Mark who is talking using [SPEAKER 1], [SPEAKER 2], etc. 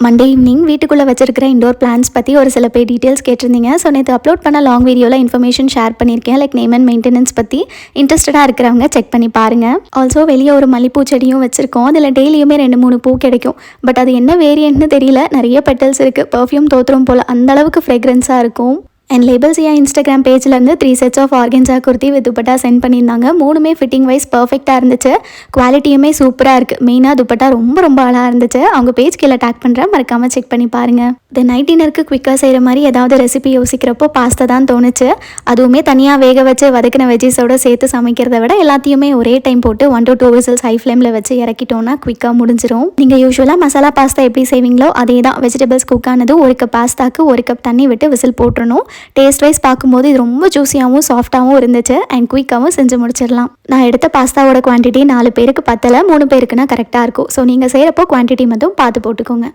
[SPEAKER 1] Monday evening வீட்டுக்குள்ளே வச்சிருக்கிற indoor plans பற்றி ஒரு சில பேர் டீட்டெயில்ஸ் கேட்டிருந்தீங்க. ஸோ நேற்று அப்லோட் பண்ண லாங் வீடியோவில் இன்ஃபர்மேஷன் ஷேர் பண்ணியிருக்கேன். லைக் நேம் அண்ட் மெயின்டெனன்ஸ் பற்றி இன்ட்ரெஸ்டடாக இருக்கிறவங்க செக் பண்ணி பாருங்கள். ஆல்சோ வெளியே ஒரு மல்லிப்பூ செடியும் வச்சுருக்கோம். அதில் டெய்லியுமே 2-3 பூ கிடைக்கும். பட் அது என்ன வேரியன்ட்னு தெரியல. நிறைய பெட்டல்ஸ் இருக்குது. பர்ஃப்யூம் தோற்றுரும் போல் அந்தளவுக்கு ஃப்ரெக்ரன்ஸாக இருக்கும். அண்ட் லேபிள்ஸ் இன்ஸ்டாகிராம் பேஜ்லேருந்து 3 sets of organza kurti with dupatta sent பண்ணியிருந்தாங்க. 3மே ஃபிட்டிங் வைஸ் பர்ஃபெக்டாக இருந்துச்சு. குவாலிட்டியுமே சூப்பராக இருக்குது. மெயினாக துப்பட்டா ரொம்ப அழகாக இருந்துச்சு. அவங்க பேஜ் கீழே டேக் பண்ணுறேன், மறக்காமல் செக் பண்ணி பாருங்கள். தென் நைட் டின்னருக்கு குவிக்காக செய்கிற மாதிரி ஏதாவது ரெசிபி யோசிக்கிறப்போ பாஸ்தா தான் தோணுச்சு. அதுவுமே தனியாக வேக வச்சு வதக்கின வெஜ்ஜஸோடு சேர்த்து சமைக்கிறத விட எல்லாத்தையுமே ஒரே டைம் போட்டு 1 to 2 whistles ஹை ஃப்ளேமில் வச்சு இறக்கிட்டோன்னா குவிக்காக முடிஞ்சிடும். நீங்கள் யூஸ்வலாக மசாலா பாஸ்தா எப்படி செய்வீங்களோ அதே தான். வெஜிடபிள்ஸ் குக் ஆனது 1 கப் பாஸ்தாக்கு 1 கப் தண்ணி விட்டு விசில் போட்டுறணும். டேஸ்ட் வைஸ் பார்க்கும்போது இது ரொம்ப ஜூஸியாகவும் சாஃப்டாகவும் இருந்துச்சு. அண்ட் குயிக்காகவும் செஞ்சு முடிச்சிடலாம். நான் எடுத்த பாஸ்தாவோட குவான்டிட்டி 4 பேருக்கு பத்தலை, 3 பேருக்குன்னா கரெக்டாக இருக்கும். ஸோ நீங்கள் செய்கிறப்போ குவான்டிட்டி மட்டும் பார்த்து போட்டுக்கோங்க.